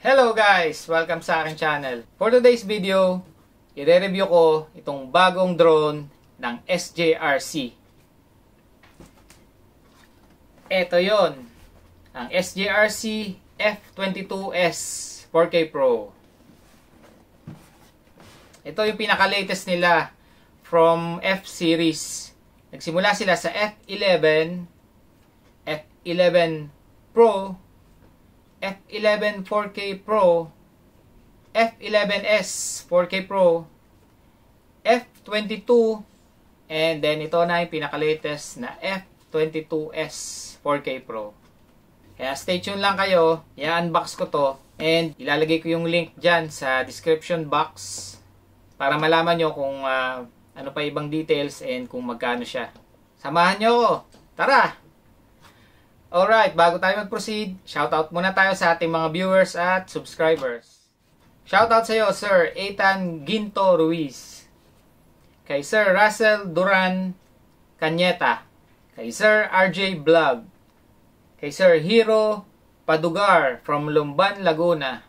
Hello guys! Welcome sa aking channel. For today's video, i-review ko itong bagong drone ng SJRC. Ito yon, ang SJRC F22S 4K Pro. Ito yung pinaka-latest nila from F series. Nagsimula sila sa F11, F11 Pro, F11 4K Pro, F11S 4K Pro, F22, and then ito na yung pinaka-latest na F22S 4K Pro. Kaya stay tuned lang kayo, i-unbox ko to, and ilalagay ko yung link dyan sa description box para malaman nyo kung ano pa ibang details and kung magkano siya. Samahan nyo ako! Tara! Alright, bago tayo mag-proceed, shoutout muna tayo sa ating mga viewers at subscribers. Shoutout sa iyo, Sir Ethan Ginto Ruiz. Kay Sir Russell Duran Cañeta. Kay Sir RJ Vlog. Kay Sir Hero Padugar from Lumban, Laguna.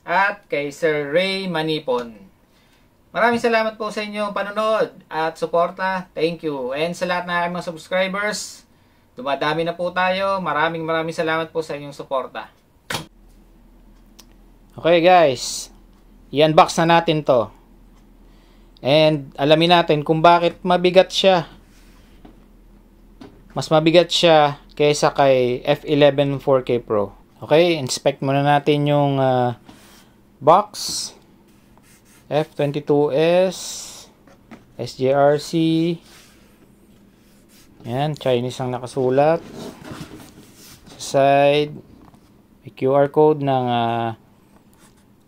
At kay Sir Ray Manipon. Maraming salamat po sa inyong panonood at suporta. Thank you. And sa lahat ng aking mga subscribers, dumadami na po tayo. Maraming salamat po sa inyong suporta. Okay guys, i-unbox na natin to. And alamin natin kung bakit mabigat siya. Mas mabigat siya kaysa kay F11 4K Pro. Okay, inspect muna natin yung box. F22S SJRC. Yan, Chinese ang nakasulat. Sa side, may QR code ng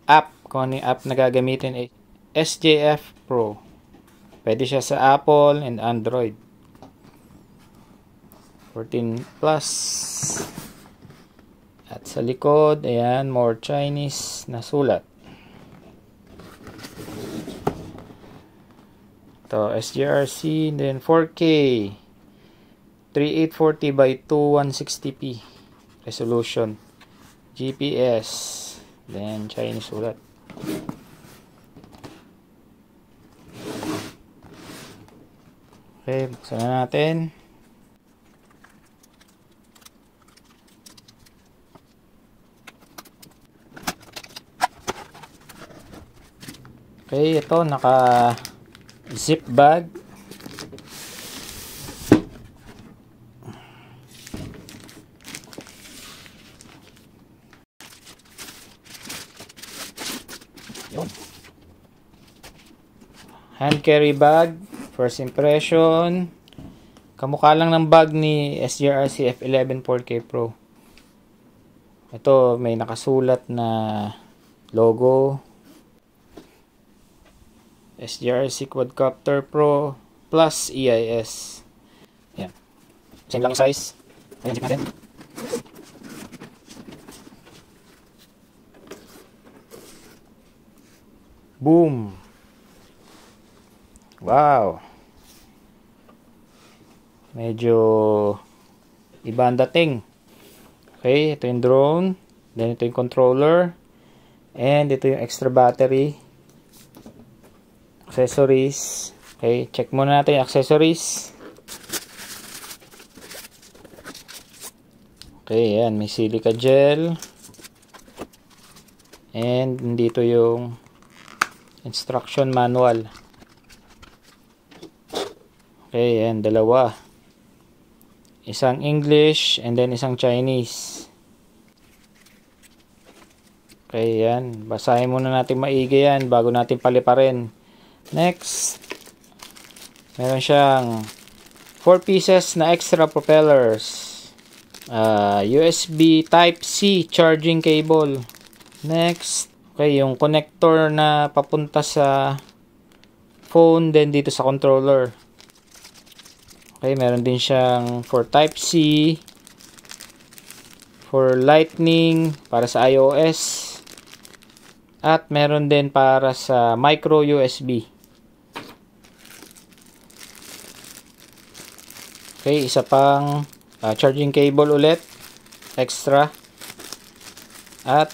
app. Kung ano yung app na gagamitin, SJF Pro. Pwede siya sa Apple and Android. 14 plus. At sa likod, ayan, more Chinese na sulat. Ito, SJRC, then 4K. 3840 by 2160p resolution, GPS, then Chinese ulat. Okay, buksan na natin. Okay, ito naka zip bag. Hand carry bag, first impression. Kamukha lang ng bag ni SJRC F11 4K Pro. Ito may nakasulat na logo. SJRC Quadcopter Pro Plus EIS. Yan. Same lang size. Ayan, zip natin. Boom! Wow! Medyo iba ang dating. Okay, ito yung drone. Then ito yung controller. And ito yung extra battery. Accessories. Okay, check muna natin yung accessories. Okay, yan. May silica gel. And dito yung instruction manual. Okay, yan, dalawa. Isang English and then isang Chinese. Okay, yan. Basahin muna natin maigi yan bago natin paliparin. Next, meron siyang 4 pieces na extra propellers. USB Type-C charging cable. Next, okay, yung connector na papunta sa phone, then dito sa controller. Okay, meron din siyang for Type-C, for Lightning, para sa iOS, at meron din para sa micro USB. Okay, isa pang charging cable ulit, extra. At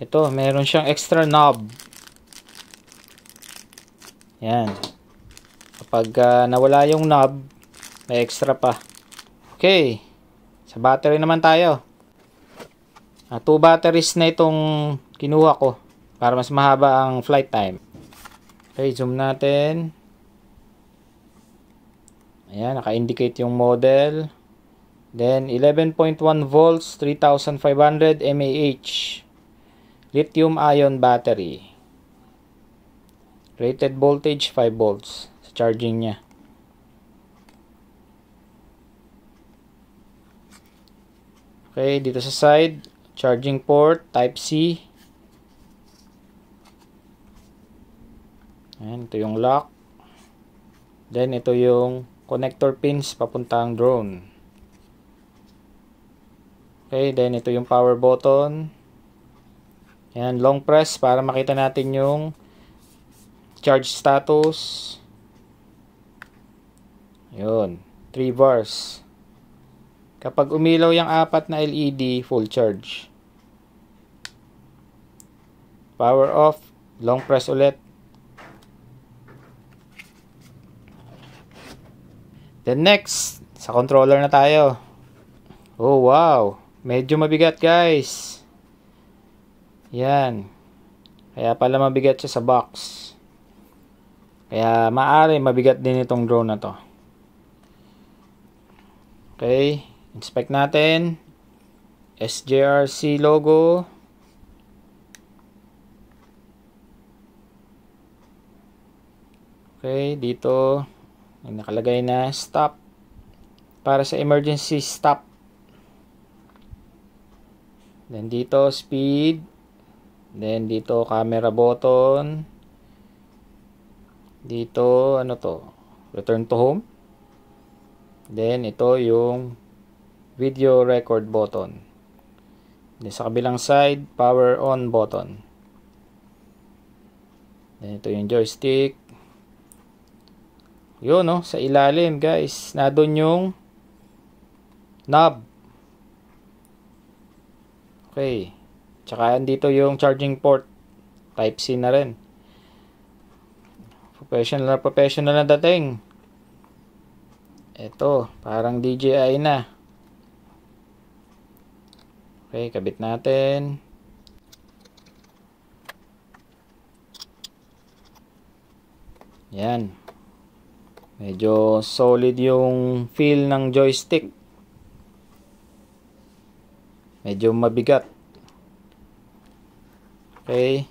Ito, meron siyang extra knob. Yan. Kapag nawala yung knob, may extra pa. Okay. Sa battery naman tayo. 2 batteries na itong kinuha ko para mas mahaba ang flight time. Okay, zoom natin. Ayan, naka-indicate yung model. Then, 11.1 volts, 3,500 mAh. Lithium-ion battery. Rated voltage, 5 volts. Sa charging niya. Okay, dito sa side, charging port, Type-C. Ayan, ito yung lock. Then, ito yung connector pins papuntang drone. Okay, then ito yung power button. Ayan, long press para makita natin yung charge status. Ayun, 3 bars. Kapag umilaw yung 4 na LED, full charge. Power off, long press ulit. Then next, sa controller na tayo. Oh wow, medyo mabigat guys. Yan. Kaya pala mabigat siya sa box. Kaya maaari mabigat din itong drone na to. Okay, inspect natin. SJRC logo. Okay, dito may nakalagay na stop para sa emergency stop. Then dito speed. Then dito camera button. Dito ano to? Return to home. Then ito yung video record button. Then sa kabilang side, power on button. Then ito yung joystick. Yun no, sa ilalim guys, nandun yung knob. Okay. Tsaka dito yung charging port. Type-C na rin. Professional na dating. Ito, parang DJI na. Okay, kabit natin. Yan. Medyo solid yung feel ng joystick. Medyo mabigat. Okay.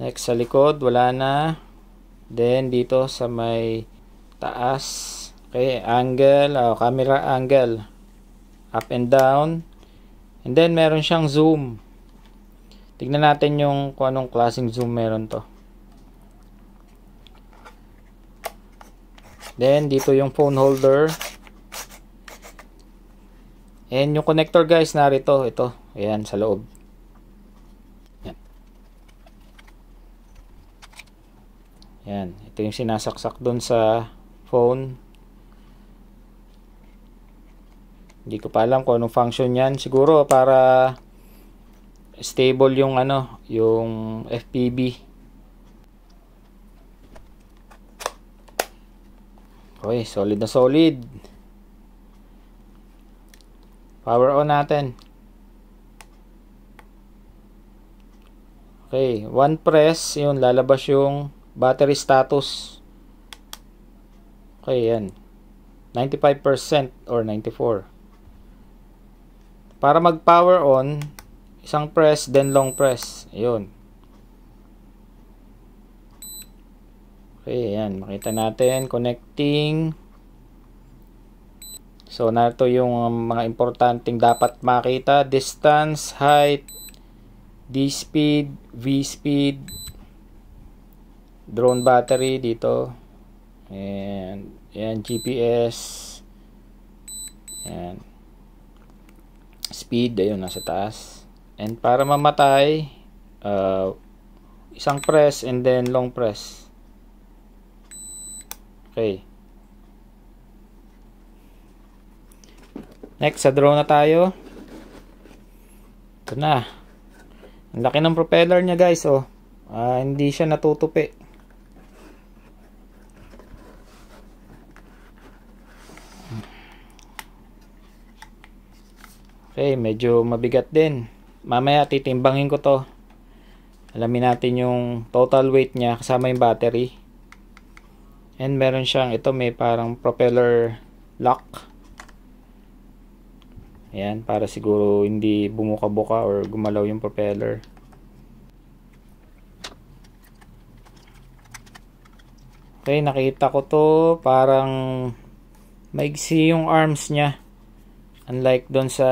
Next sa likod, wala na. Then dito sa may taas. Okay, angle, camera angle. Up and down. And then meron siyang zoom. Tignan natin yung kung anong klaseng zoom meron to. Then dito yung phone holder. And yung connector guys narito, ito. Ayan sa loob. Yan. Yan, ito yung sinasaksak doon sa phone. Hindi ko pa alam kung anong function yan. Siguro para stable yung ano, yung FPV. Okay, solid na solid. Power on natin. Okay, one press, yun, lalabas yung battery status. Okay, yan. 95% or 94%. Para mag-power on, isang press, then long press. Ayun. Okay, ayan. Makita natin. Connecting. So, narito yung mga importanteng dapat makita. Distance, height, D-speed, V-speed, drone battery dito. And, ayan, GPS. Ayan. Speed, ayun, nasa taas. And para mamatay, isang press and then long press. Okay. Next, sa drone na tayo. Ito na. Ang laki ng propeller niya guys, oh. Hindi siya natutupi. Okay, medyo mabigat din. Mamaya titimbangin ko to. Alamin natin yung total weight niya kasama yung battery. And meron siyang, ito may parang propeller lock. Ayan, para siguro hindi bumuka-buka or gumalaw yung propeller. Okay, nakita ko to, parang maigsi yung arms niya. Unlike doon sa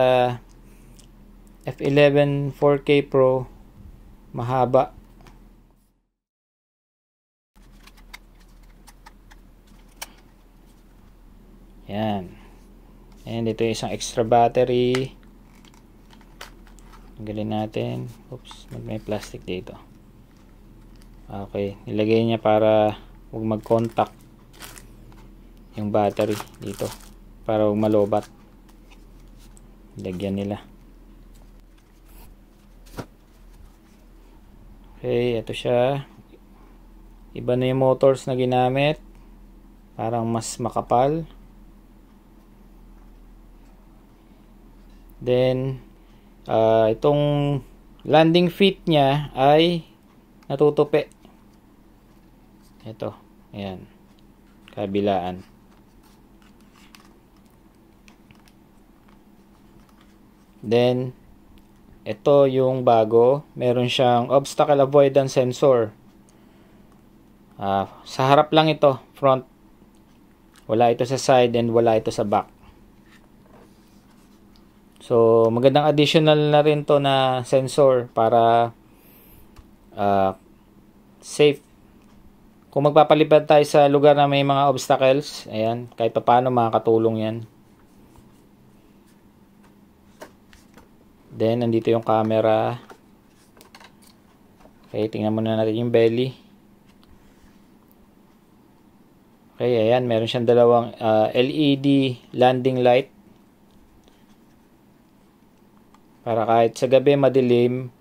F11 4K Pro, mahaba. Yan. And ito yung isang extra battery. Tanggalin natin. Oops, may plastic dito. Okay, nilagay niya para huwag mag-contact yung battery dito. Para huwag malobat. Lagyan nila. Okay, ito siya. Iba na yung motors na ginamit. Parang mas makapal. Then, itong landing feet niya ay natutupi. Ito. Ayan. Kabilaan. Then, ito yung bago. Meron siyang obstacle avoidance sensor. Sa harap lang ito. Front. Wala ito sa side and wala ito sa back. So, magandang additional na rin to na sensor para safe. Kung magpapalipad tayo sa lugar na may mga obstacles, ayan, kahit pa paano makakatulong yan. Then, nandito yung camera. Okay, tingnan muna natin yung belly. Okay, ayan, meron siyang dalawang LED landing light. Para kahit sa gabi madilim,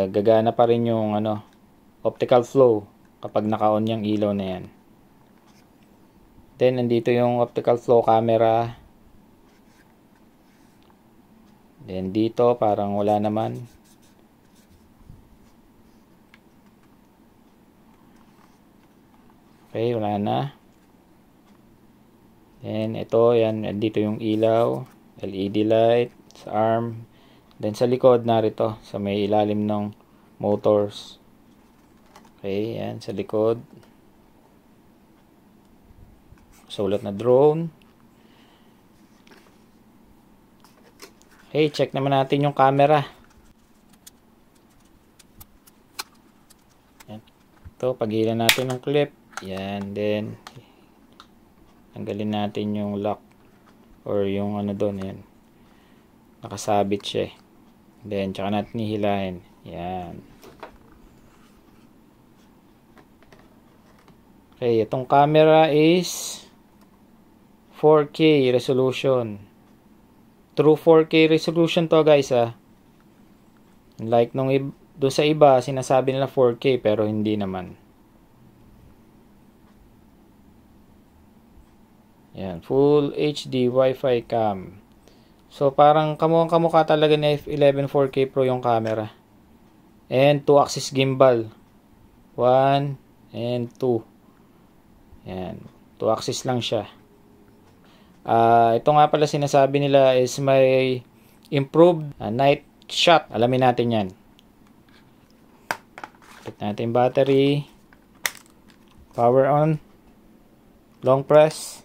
gagana pa rin yung optical flow kapag naka-on yung ilaw na yan. Then, nandito yung optical flow camera. Then, dito parang wala naman. Okay, wala na. Then, ito, yan, dito yung ilaw, LED light, sa arm. Then, sa likod, narito, sa may ilalim ng motors. Okay, yan, sa likod. Sulat na drone. Okay, check naman natin yung camera. Yan. Ito, pagilan natin ng clip. Yan, then, tanggalin natin yung lock. Or yung doon, yan. Nakasabit siya. Then, tsaka natin hihilahin. Yan. Okay, itong camera is 4K resolution. True 4K resolution to guys Like nung doon sa iba, sinasabi nila 4K pero hindi naman. Yan, full HD Wi-Fi cam. So parang kamukha talaga ni F11 4K Pro yung camera. And 2-axis gimbal. 1 and 2. Yan, 2-axis lang siya. Ito nga pala sinasabi nila is may improved night shot. Alamin natin yan. Put natin battery. Power on. Long press.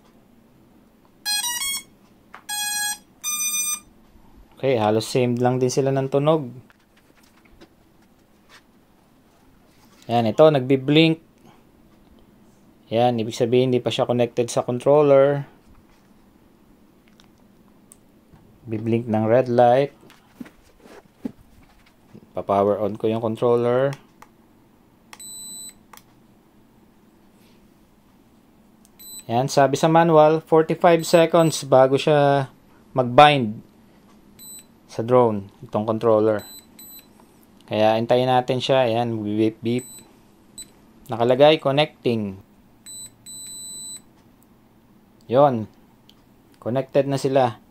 Okay, halos same lang din sila ng tunog. Yan, ito nagbi-blink. Yan, ibig sabihin hindi pa siya connected sa controller. Bi-blink ng red light. Pa-power on ko yung controller. Yan, sabi sa manual, 45 seconds bago siya mag-bind sa drone, itong controller. Kaya hintayin natin siya. Ayan, beep beep. Nakalagay connecting. Yon. Connected na sila.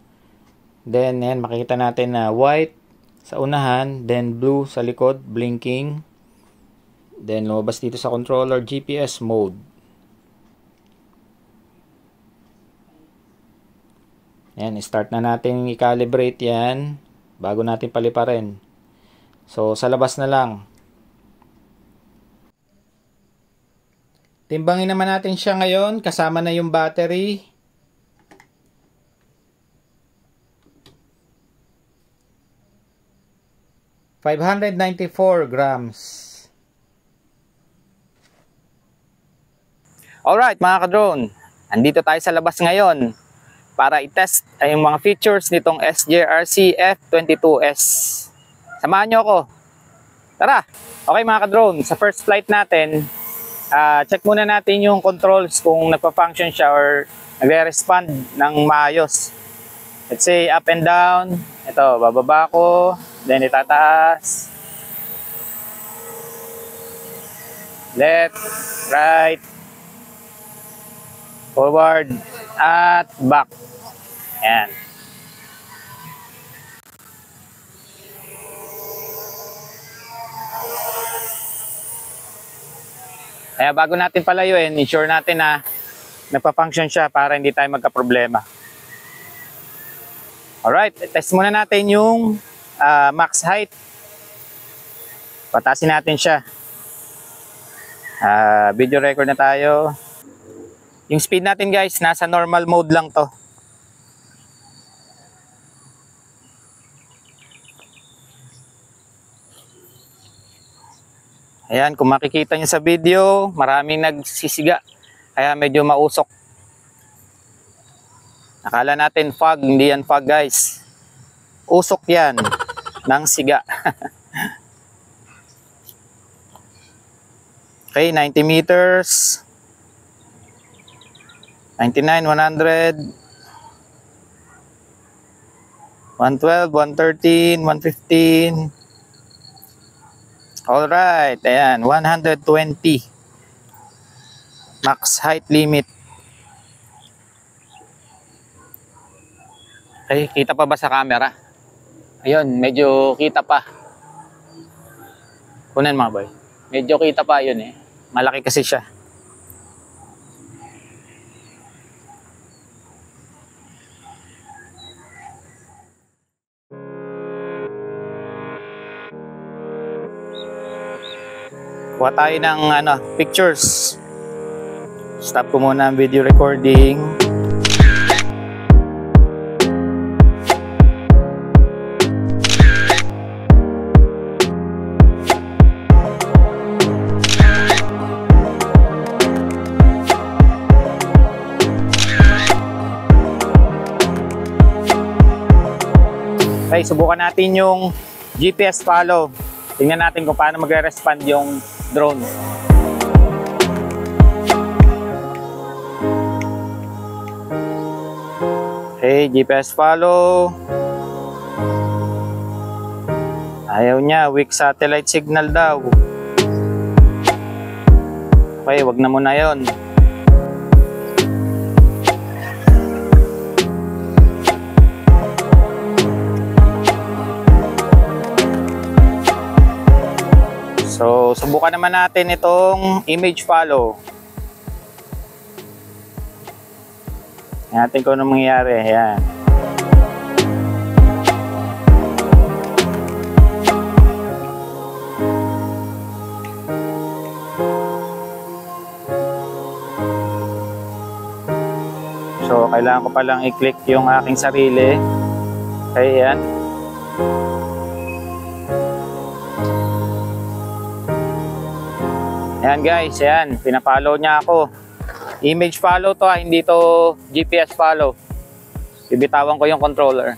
Then, ayan, makikita natin na white sa unahan, then blue sa likod, blinking. Then, lumabas dito sa controller, GPS mode. Ayan, start na natin i-calibrate yan bago natin paliparin. So, sa labas na lang. Timbangin naman natin siya ngayon, kasama na yung battery. 594 grams. Alright mga ka-drone, andito tayo sa labas ngayon para i-test ay yung mga features nitong SJRC F22S. Samahan nyo ako. Tara! Okay mga ka-drone, sa first flight natin, check muna natin yung controls kung nagpa-function siya or nagre-respond ng maayos. Let's say up and down. Ito, bababa ko. Then itataas. Left, right, forward, at back. Ayan. Kaya bago natin palayuin, ensure natin na nagpa-function siya para hindi tayo magka-problema. Alright, test muna natin yung max height. Patasin natin siya. Video record na tayo. Yung speed natin guys, nasa normal mode lang to. Ayan, kung makikita nyo sa video, maraming nagsisiga. Kaya medyo mausok. Akala natin fog, hindi yan fog guys. Usok yan ng siga. Okay, 90 meters. 99, 100. 112, 113, 115. Alright, ayan, 120. Max height limit. Okay, kita pa ba sa camera? Ayun, medyo kita pa. Kunan mga boy. Medyo kita pa yun eh. Malaki kasi siya. Kuha tayo ng pictures. Stop ko muna ang video recording. Okay, subukan natin yung GPS follow. Tingnan natin kung paano magre-respond yung drone. Okay, GPS follow. Ayaw niya, weak satellite signal daw. Okay, wag na muna yun. So, subukan naman natin itong image follow. Tingnan natin kung anong mangyayari. Ayan. So, kailangan ko palang i-click yung aking sarili. Okay, ayan. Ayan guys, ayan, pinapollow niya ako. Image follow to hindi to GPS follow. Bibitawan ko yung controller.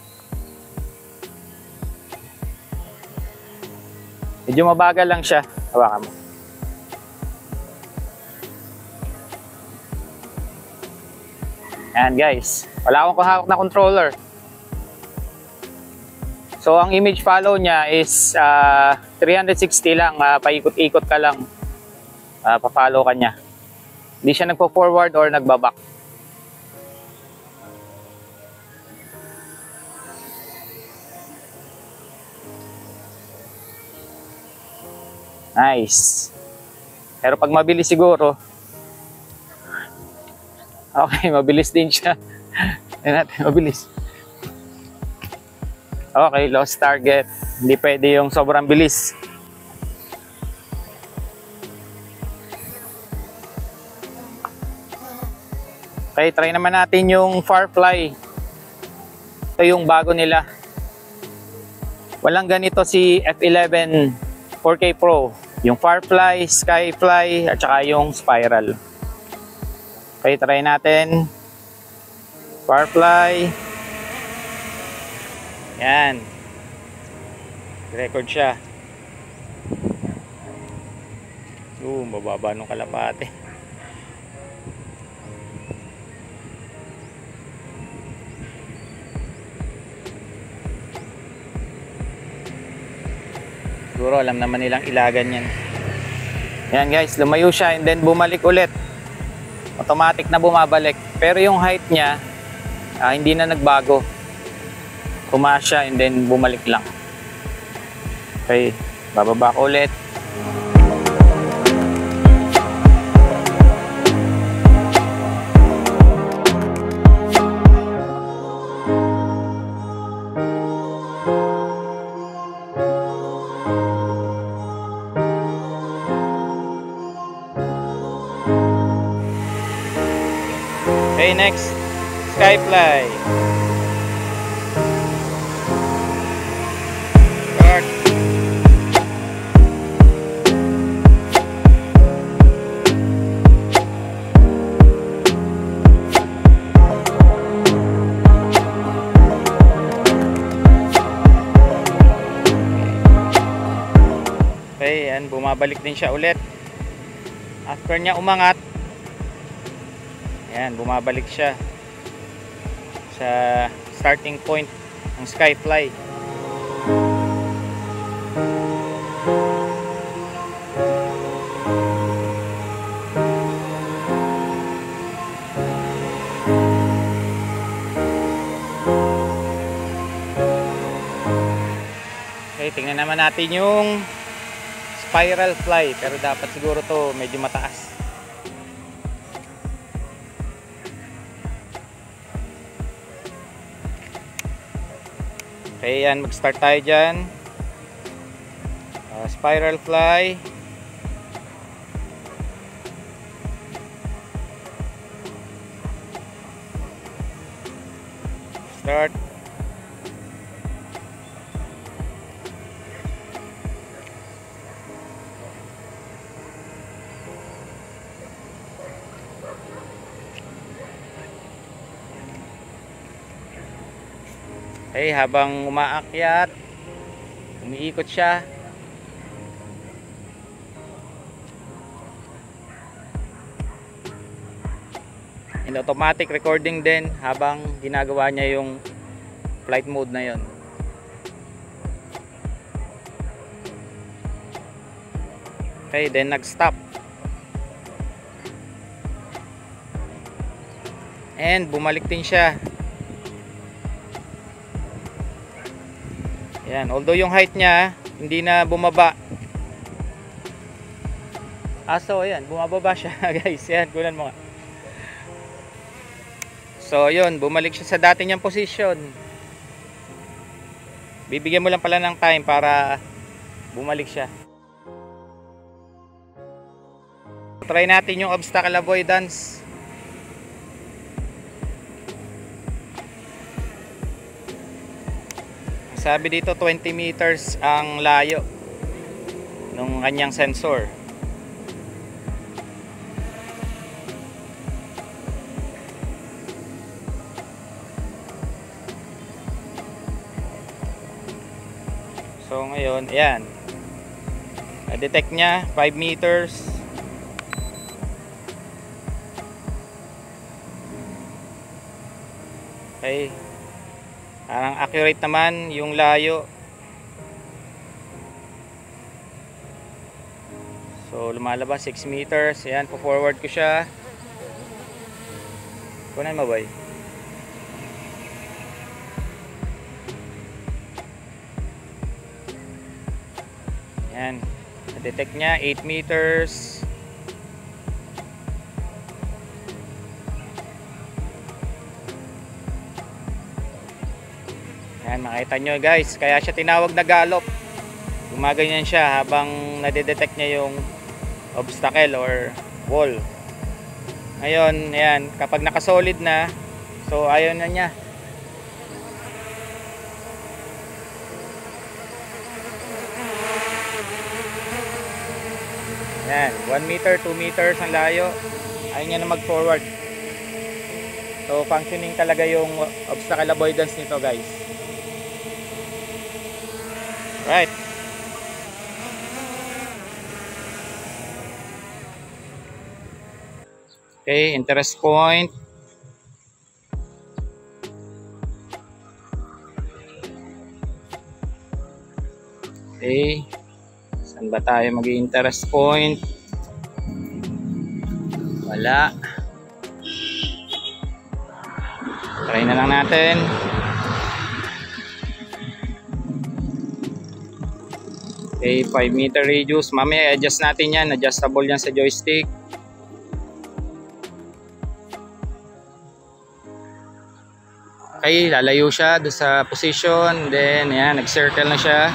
Medyo mabagal lang siya. Hawakan mo. Ayan guys, wala akong hawak na controller. So ang image follow niya is 360 lang, paikot-ikot ka lang, pa-follow ka niya. Hindi siya nagpo-forward or nagbaback. Nice. Pero pag mabilis siguro, okay, mabilis din siya. Tingnan natin, mabilis. Okay, lost target. Hindi pwede yung sobrang bilis. Okay, try naman natin yung Firefly. Ito yung bago nila. Walang ganito si F11 4K Pro. Yung Firefly, Skyfly, at saka yung Spiral. Okay, try natin. Firefly. Yan. Record siya. Mababa nung kalapate. Siguro alam naman nilang ilagan yan. Yan guys, lumayo siya and then bumalik ulit. Automatic na bumabalik. Pero yung height niya, hindi na nagbago. Tumaas siya and then bumalik lang. Okay, bababa ko ulit. Okay, next, Skyfly. Start. Okay, yan, bumabalik din siya ulit. After niya umangat, yan, bumabalik siya sa starting point ng Skyfly. Okay, tingnan naman natin yung Spiral Fly, pero dapat siguro to medyo mataas. Okay, yan, mag-start tayo dyan. Spiral Fly. Start. Okay, habang umaakyat, umiikot siya. And automatic recording din habang ginagawa niya yung flight mode na yon. Okay, then nag-stop. And bumalik din siya. Yan, although yung height niya hindi na bumaba. So ayan, bumababa siya guys. Yan, kunan mo nga. So yun, bumalik siya sa dati niyang position. Bibigyan mo lang pala ng time para bumalik siya. Try natin yung obstacle avoidance. Sabi dito 20 meters ang layo ng kanyang sensor. So ngayon, ayan. Na-detect niya 5 meters. Okay. Parang accurate naman yung layo. So lumalabas 6 meters. Ayan, po-forward ko siya. Kunan mo boy. Ayan, na-detect niya 8 meters. Ayan, makita nyo guys, kaya siya tinawag na gallop. Gumaganyan siya habang nadidetect niya yung obstacle or wall. Ngayon, ayan, kapag nakasolid na, so ayaw na niya. Ayan, 1 meter, 2 meters ang layo. Ayaw niya na mag-forward. So, functioning talaga yung obstacle avoidance nito guys. Right. Okay, interest point. Okay. Saan ba tayo mag-interest point? Wala. Try na lang natin. Okay, 5 meter radius. Mamaya adjust natin yan. Adjustable yan sa joystick. Okay, lalayo siya doon sa position. Then, yan, nag-circle na siya.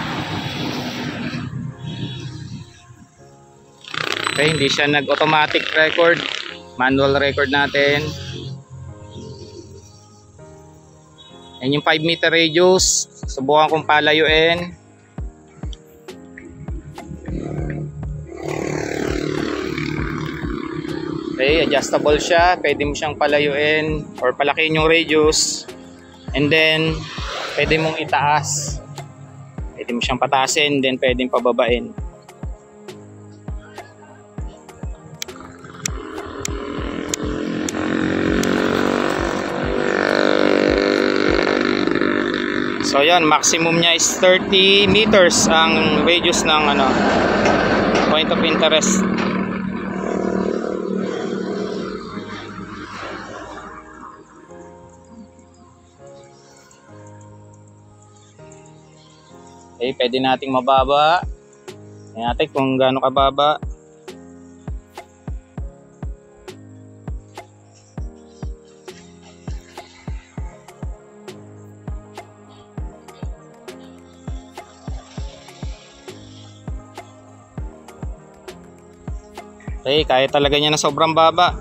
Okay, hindi siya nag-automatic record. Manual record natin. Yan yung 5 meter radius. Subukan kong palayuin. Okay, adjustable siya. Pwede mo siyang palayuin or palakihin yung radius. And then, pwede mong itaas. Pwede mo siyang pataasin, then pwede mong pababain. So yun, maximum niya is 30 meters ang radius ng point of interest. Okay, pwede nating mababa. Tingnan natin kung gaano kababa. Okay, kaya talaga niya na sobrang baba.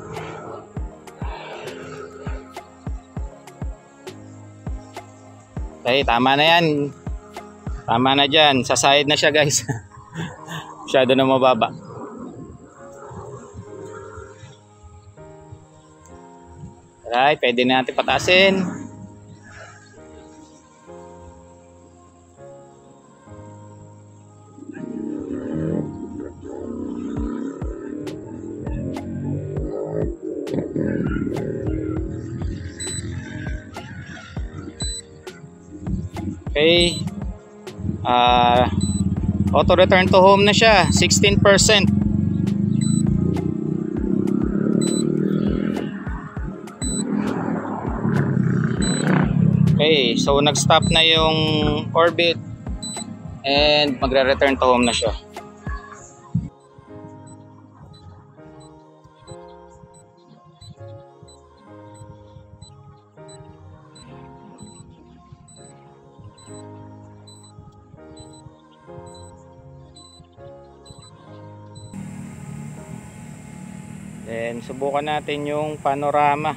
Okay, tama na yan. Tama na dyan. Sa side na siya guys. Masyado na mababa. Alright, pwede na natin pataasin. Okay. Auto return to home na siya, 16%. Okay, so nag-stop na yung orbit and magre-return to home na siya. Then subukan natin yung panorama.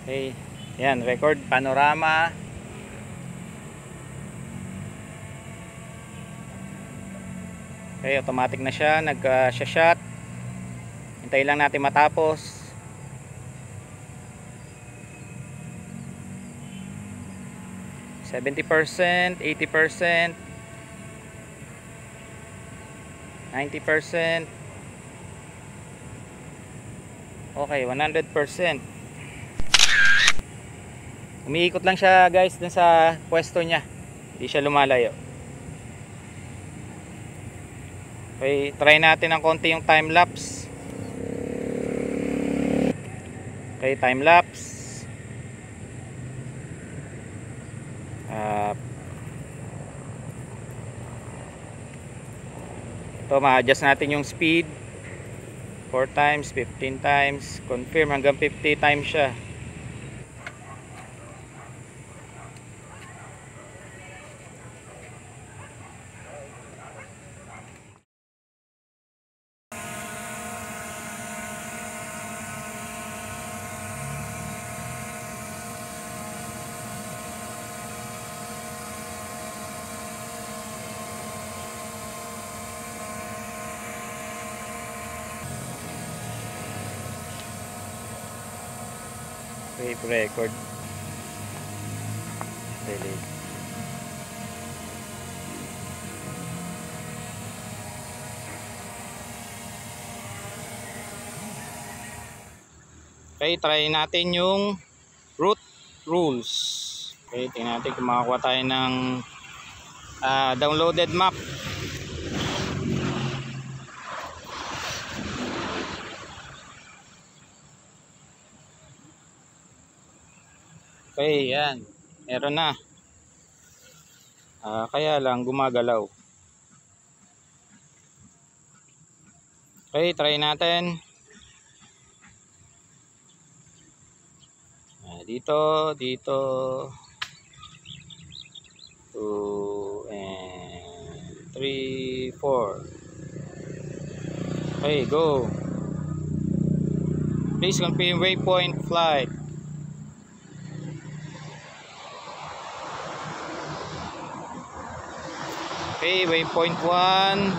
Okay, yan, record panorama. Okay, automatic na siya, nag-shot. Hintayin lang natin matapos. 70%, 80%, 90%. Okay, 100%. Umiikot lang siya guys dun sa pwesto niya. Hindi siya lumalayo. Okay, try natin ng konti yung time lapse. Okay, time lapse. Ito, ma-adjust natin yung speed. 4 times, 15 times, confirm hanggang 50 times siya. Save record. Delete. Okay, try natin yung route rules. Okay, tingnan natin kung makakuha tayo ng downloaded map. Okay, yan. Meron na. Kaya lang gumagalaw. Okay, try natin. Dito, 2 and 3, 4. Okay, go. Please confirm waypoint flight. Okay, waypoint 1.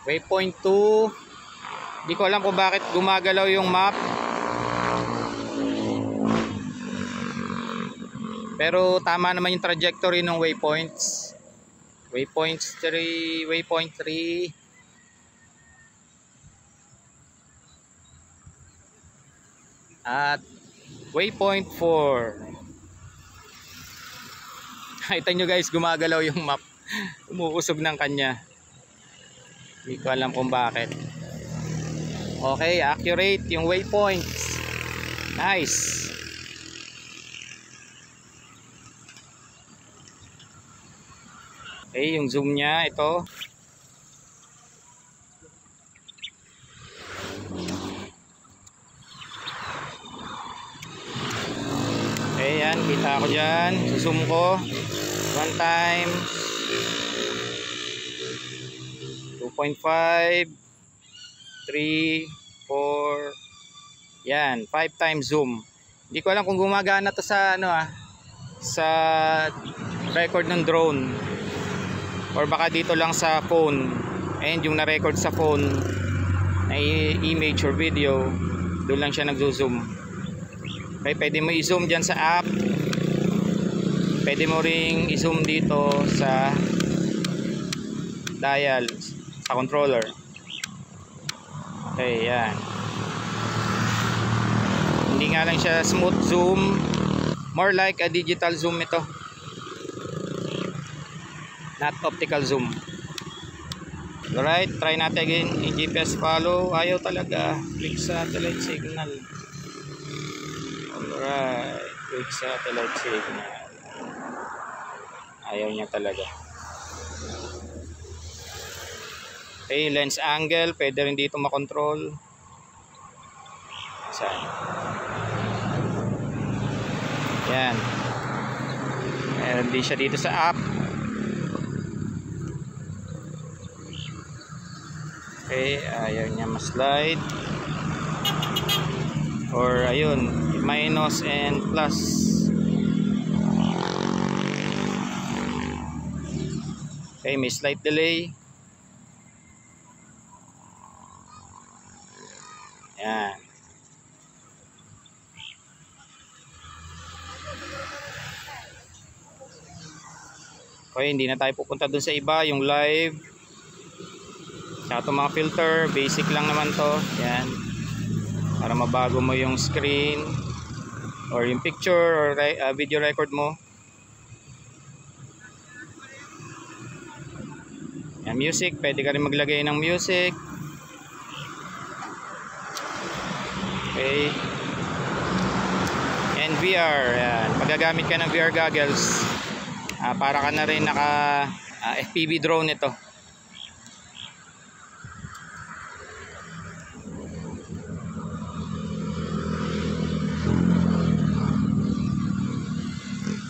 Waypoint 2. Hindi ko alam kung bakit gumagalaw yung map. Pero tama naman yung trajectory ng waypoints. Waypoints 3, waypoint 3. At waypoint 4. Kita nyo guys, gumagalaw yung map. Umuusog ng kanya. Hindi ko alam kung bakit. Okay, accurate yung waypoints. Nice. Okay, yung zoom niya, ito. Okay, yan, kita ko dyan. Zoom ko. 1 time. 2.5, 3, 4. Yan, 5 times zoom. Hindi ko alam kung gumagana to sa sa record ng drone or baka dito lang sa phone. And yung na-record sa phone na image or video, doon lang siya nagzo-zoom. Okay, pwede mo i-zoom dyan sa app. Pwede mo ring i-zoom dito sa dial, sa controller. Okay, yan. Hindi nga lang siya smooth zoom, more like a digital zoom ito, not optical zoom. Alright, try natin again. GPS follow, ayaw talaga. Click satellite signal. Alright, click satellite signal. Ayaw niya talaga. Okay, lens angle, pwede rin dito makontrol. Saan? Yan. Meron din siya dito sa app. Okay, ayaw niya ma-slide. Or ayun, minus and plus. Okay, may slight delay. Okay, hindi na tayo pupunta dun sa iba, yung live. Sa itong mga filter, basic lang naman to. Yan. Para mabago mo yung screen or yung picture or video record mo. Yan, music, pwede ka rin maglagay ng music. Okay. And VR, yan. Paggagamit ka ng VR goggles, para ka na rin naka FPV drone ito.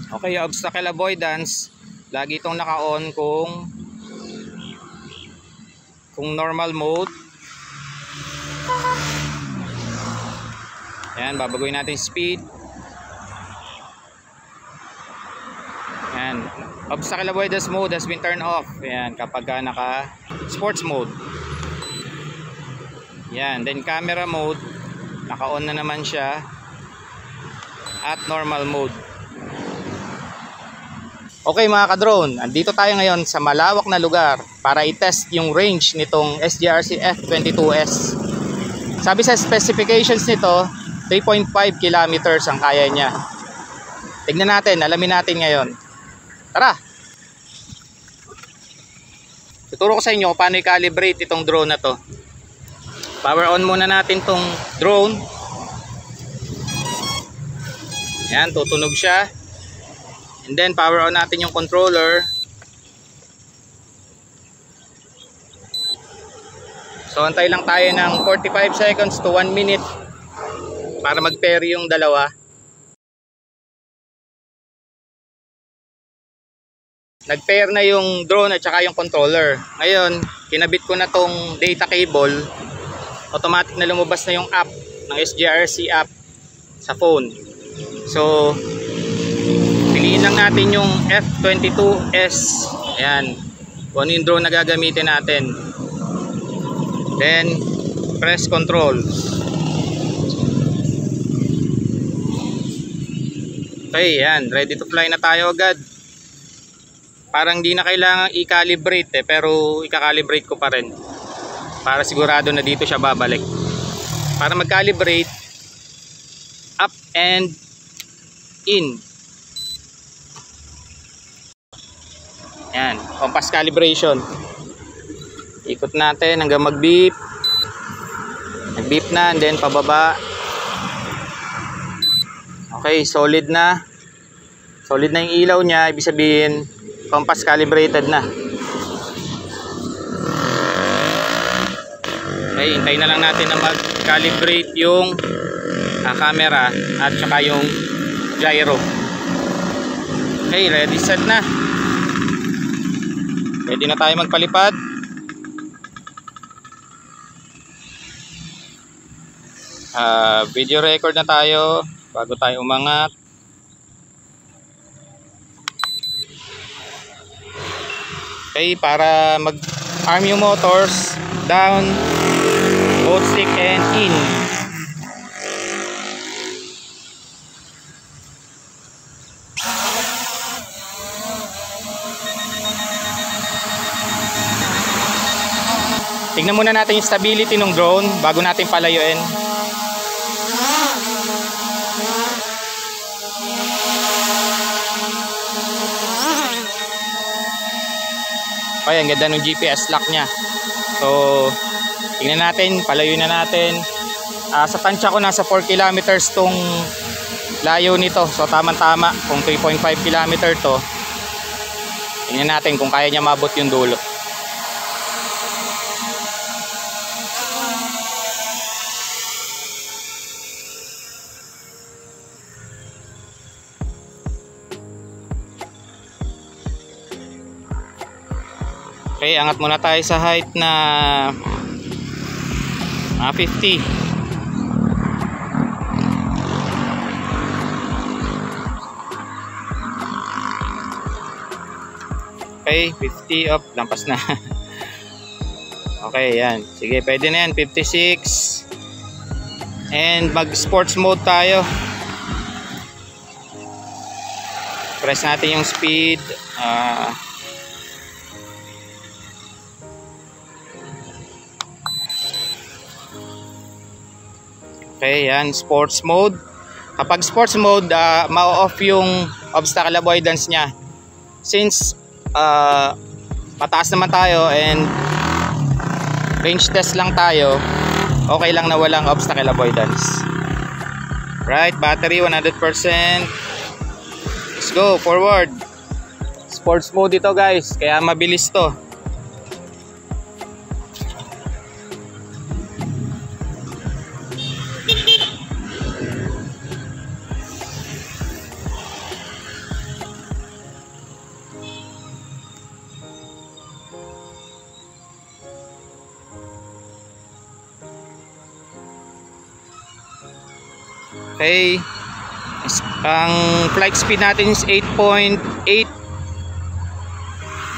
Okay, obstacle avoidance, lagi itong naka-on kung normal mode. Ayan, babaguhin natin speed. Ayan, obstacle avoidance mode has been turned off. Ayan, kapag ka naka sports mode. Ayan, then camera mode, naka-on na naman siya at normal mode. Okay mga ka-drone, andito tayo ngayon sa malawak na lugar para i-test yung range nitong SGRC F22S. Sabi sa specifications nito, 3.5 kilometers ang kaya niya. Tignan natin, alamin natin ngayon. Tara! Tuturo ko sa inyo kung paano i-calibrate itong drone na to. Power on muna natin tong drone. Yan, tutunog siya. And then power on natin yung controller. So antay lang tayo ng 45 seconds to 1 minute para mag-pair yung dalawa. Nag-pair na yung drone at saka yung controller. Ngayon, kinabit ko na tong data cable. Automatic na lumabas na yung app ng SGRC app sa phone. So piliin lang natin yung F22S. Ayan. Kung ano yung drone na gagamitin natin. Then, press control. Okay, yan. Ready to fly na tayo agad. Parang di na kailangan i-calibrate pero i-calibrate ko pa rin. Para sigurado na dito siya babalik. Para mag-calibrate, up and in. Yan, compass calibration. Ikot natin hanggang mag-beep. Nag-beep na, and then pababa. Okay, solid na. Solid na yung ilaw niya, ibig sabihin compass calibrated na. Okay, hintayin na lang natin na mag-calibrate yung camera at saka yung gyro. Okay, ready, set na. Pwede na tayo magpalipad. Video record na tayo bago tayo umangat. Okay, para mag-arm yung motors, down, both stick and in. Tingnan muna natin yung stability ng drone bago natin palayuin. Okay, ang ganda ng GPS lock niya. So, tingnan natin, palayuin na natin. Sa tansya ko nasa 4 kilometers tong layo nito. So, tama-tama kung 3.5 kilometer to. Tingnan natin kung kaya niya mabot yung dulo. Okay, angat muna tayo sa height na 50. Okay, 50 up, lampas na. Okay, yan. Sige, pwede na yan, 56. And mag sports mode tayo. Press natin yung speed. Okay, yan, sports mode. Kapag sports mode, ma-off yung obstacle avoidance niya. Since mataas naman tayo and range test lang tayo, okay lang na walang obstacle avoidance. Right, battery 100%. Let's go, forward. Sports mode ito guys, kaya mabilis to. Okay, ang flight speed natin is 8.8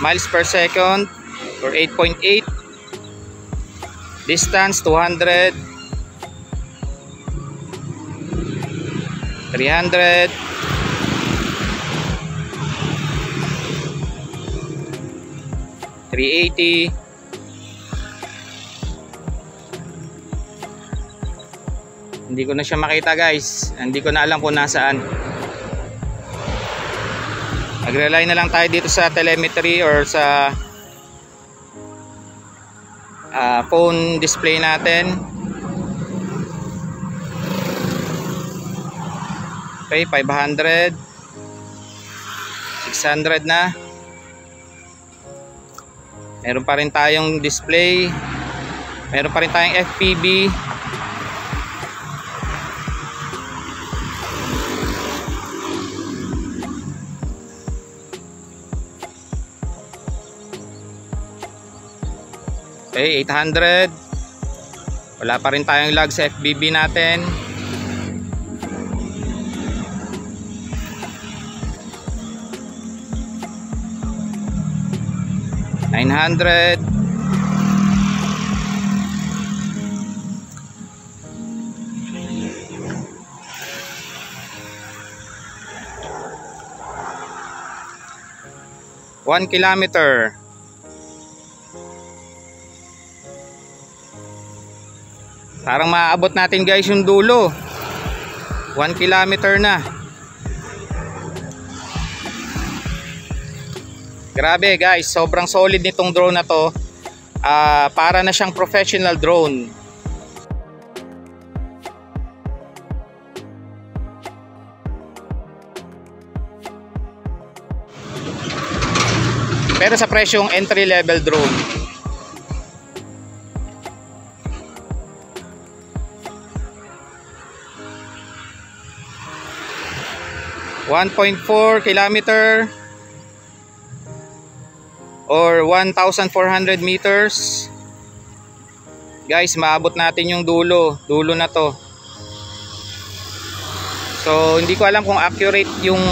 miles per second or 8.8. Distance 200, 300, 380. Hindi ko na siya makita guys. Hindi ko na alam kung nasaan. Mag-rely na lang tayo dito sa telemetry or sa phone display natin. Okay, 500, 600 na. Meron pa rin tayong display. Meron pa rin tayong FPV. Okay, 800. Wala pa rin tayong lag sa FPV natin. $900. One kilometer. Parang maaabot natin guys yung dulo. 1 kilometer na. Grabe guys, sobrang solid nitong drone na to. Para na siyang professional drone. Pero sa presyong entry level drone. .4 kilometer or 1,400 meters. Guys, maabot natin yung dulo na to. So hindi ko alam kung accurate yung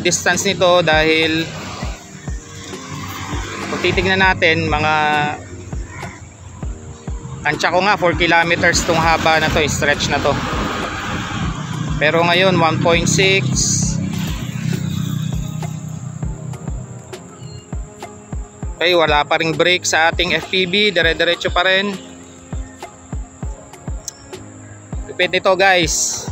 distance nito dahil kung titignan natin, mga tansya ko nga 4 kilometers tong haba na to, stretch na to. Pero ngayon 1.6. Okay, wala pa ring brake sa ating FPV, dire-diretso pa rin. Lupit ito guys.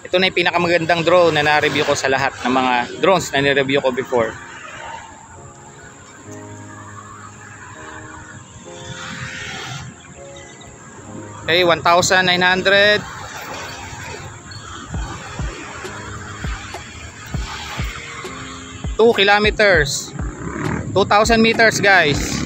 Ito na yung pinakamagandang drone na na-review ko sa lahat ng mga drones na ni-review ko before. Okay, 1,900. 2 kilometers. 2,000 meters guys.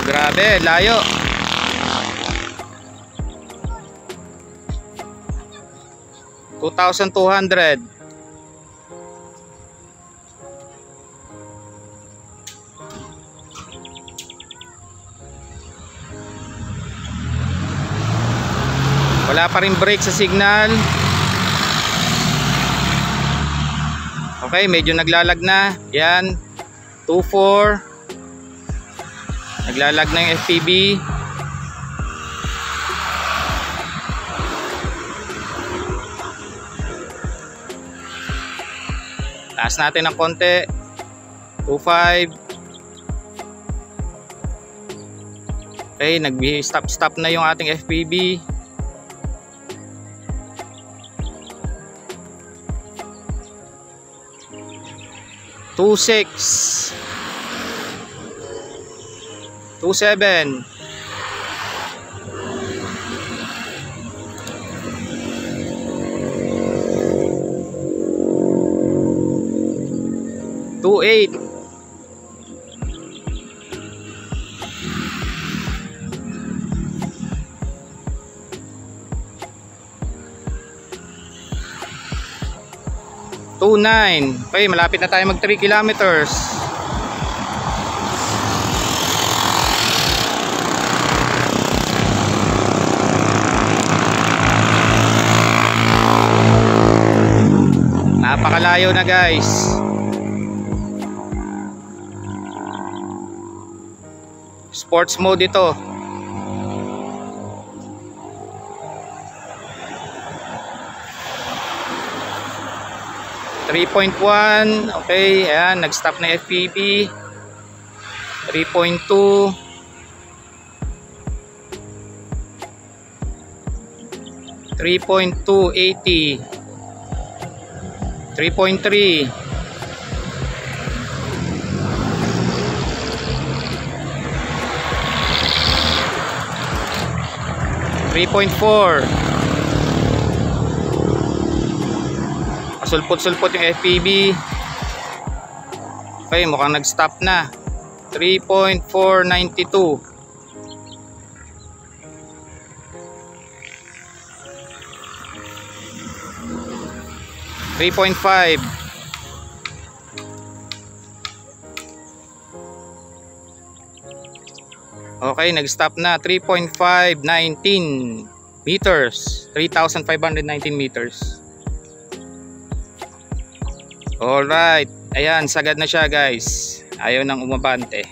Grabe, layo. $2,200. Wala pa rin brake sa signal. Okay, medyo naglalag na. Yan, 2.4. Naglalag na yung FPV. Taas natin ng konti. 2.5. Okay, nag-stop na yung ating FPV. 2.6. 2.7. 2.8. 2.9. Okay, malapit na tayo mag 3 kilometers. Napakalayo na guys. Sports mode ito. .1. Okay, ayan, nag-stop na FPV. 3.2. 3.280. 3.3. 3.4. Sulpot-sulpot yung FPV. Okay, mukhang nag-stop na. 3.492. 3.5. Okay, nag-stop na. 3.519 meters. 3,519 meters. Alright, ayan, sagad na siya guys. Ayaw nang umabante.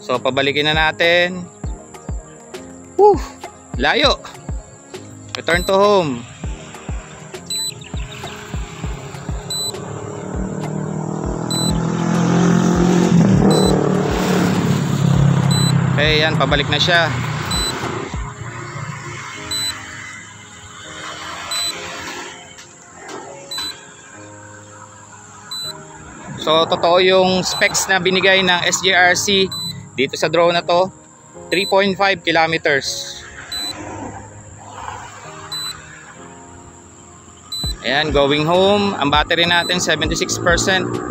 So pabalikin na natin. Layo. Return to home. Okay, yan, pabalik na siya. So totoo yung specs na binigay ng SJRC dito sa drone na to, 3.5 kilometers. Ayan, going home. Ang battery natin 76%.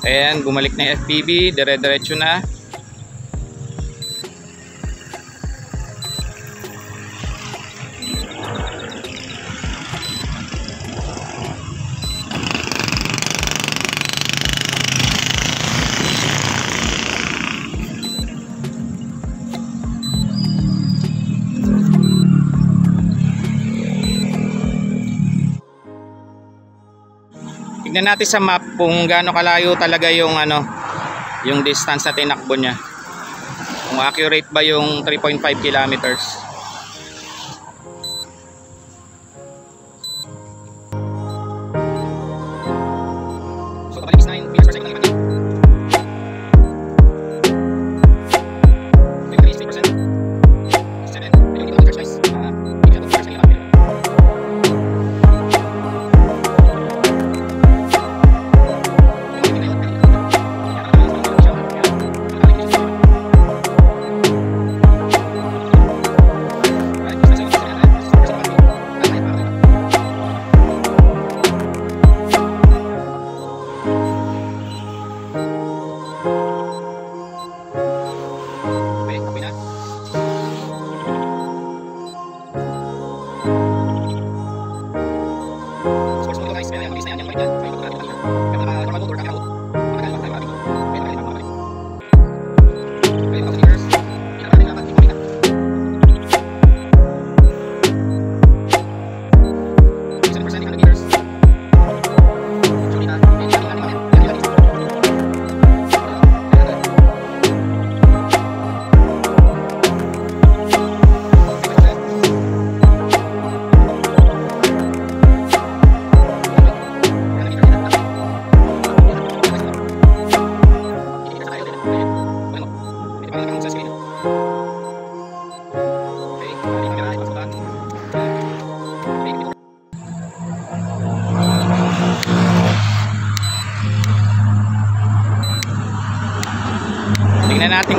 Ayan, bumalik na yung FPV, dire-diretso na. Tignan natin sa map kung gaano kalayo talaga yung yung distance na tinakbo niya. Kung accurate ba yung 3.5 kilometers. So kapag is 9 meters per second naman. 3%. 7 kilometers guys.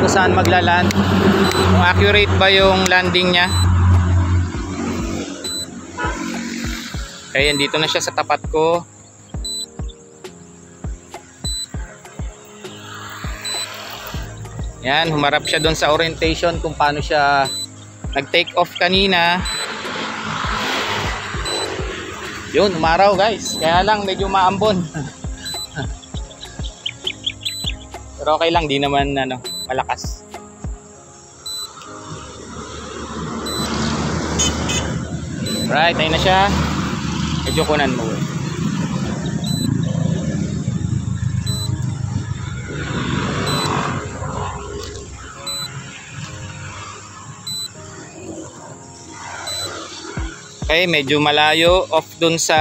kung saan maglaland, kung accurate ba yung landing niya. Kaya dito na siya sa tapat ko. Yan, humarap siya doon sa orientation kung paano siya nag-take off kanina. Yun, umaraw guys. Kaya lang medyo maambon. Pero okay lang, di naman malakas. Right, ayun na siya. Medyo kunan mo eh. Okay, medyo malayo off dun sa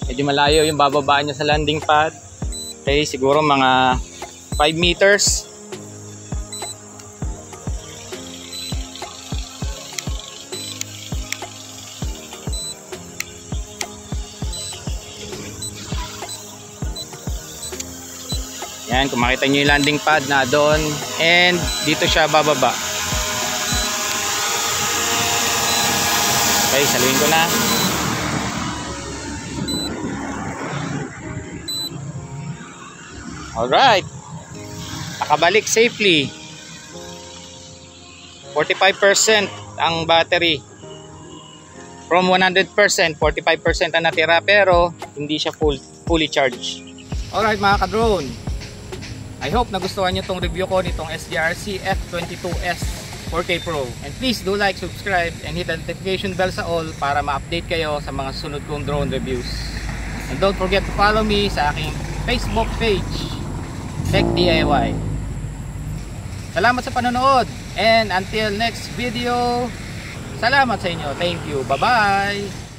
medyo malayo yung bababaan niya sa landing pad. Okay, siguro mga 5 meters. Yan, kung makita nyo yung landing pad na doon, and dito siya bababa. Okay, saluhin ko na. Alright, nakabalik safely. 45% ang battery. From 100%, 45% ang natira, pero hindi siya fully charged. Alright mga ka-drone, I hope nagustuhan nyo itong review ko nitong SGRC F22S 4K Pro. And please do like, subscribe, and hit the notification bell sa all para ma-update kayo sa mga sunod kong drone reviews. And don't forget to follow me sa aking Facebook page, Tech DIY. Salamat sa panonood, and until next video, salamat sa inyo. Thank you. Bye-bye!